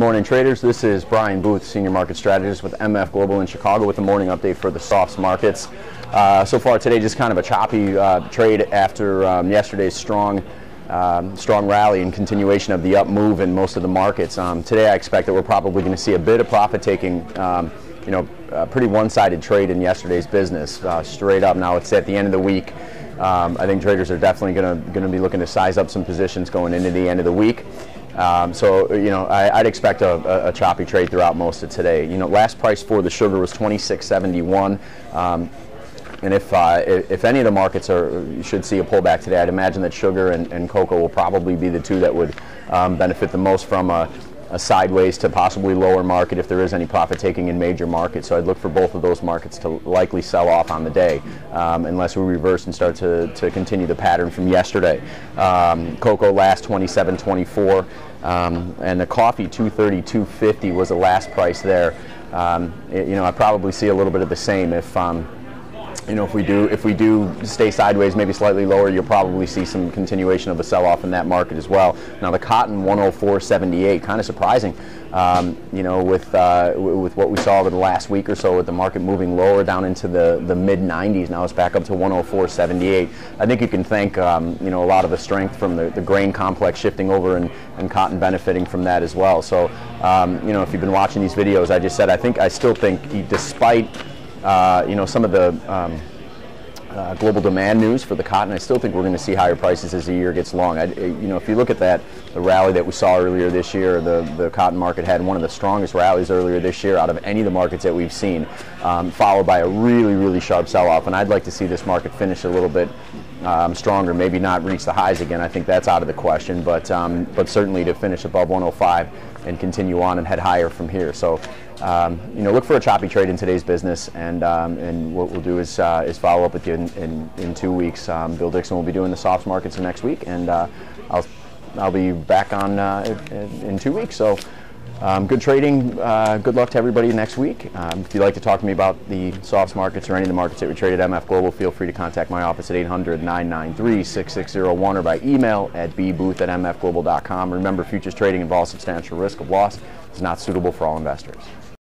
Morning traders, this is Brian Booth, Senior Market Strategist with MF Global in Chicago with a morning update for the softs markets. So far today just kind of a choppy trade after yesterday's strong rally and continuation of the up move in most of the markets. Today I expect that we're probably going to see a bit of profit taking, a pretty one-sided trade in yesterday's business, straight up. Now it's at the end of the week. I think traders are definitely going to be looking to size up some positions going into the end of the week. I'd expect a choppy trade throughout most of today. Last price for the sugar was $26.71, and if any of the markets should see a pullback today, I'd imagine that sugar and cocoa will probably be the two that would benefit the most from a sideways to possibly lower market if there is any profit taking in major markets. So I'd look for both of those markets to likely sell off on the day, unless we reverse and start to continue the pattern from yesterday. Cocoa last 27.24, and the coffee 230.250 was the last price there. I probably see a little bit of the same if we do stay sideways, maybe slightly lower, you'll probably see some continuation of a sell-off in that market as well. Now the cotton 104.78, kind of surprising, with what we saw over the last week or so, with the market moving lower down into the mid-90s. Now it's back up to 104.78. I think you can thank a lot of the strength from the grain complex shifting over and cotton benefiting from that as well. So if you've been watching these videos, I still think despite some of the global demand news for the cotton, I still think we're going to see higher prices as the year gets long. If you look at the rally that we saw earlier this year, the cotton market had one of the strongest rallies earlier this year out of any of the markets that we've seen, followed by a really, really sharp sell-off. And I'd like to see this market finish a little bit stronger, maybe not reach the highs again. I think that's out of the question, but certainly to finish above 105 and continue on and head higher from here. So look for a choppy trade in today's business, and what we'll do is follow up with you in 2 weeks. Bill Dixon will be doing the softs markets next week, and I'll be back on in 2 weeks. So good trading. Good luck to everybody next week. If you'd like to talk to me about the softs markets or any of the markets that we trade at MF Global, feel free to contact my office at 800-993-6601 or by email at bbooth@mfglobal.com. Remember, futures trading involves substantial risk of loss. It's not suitable for all investors.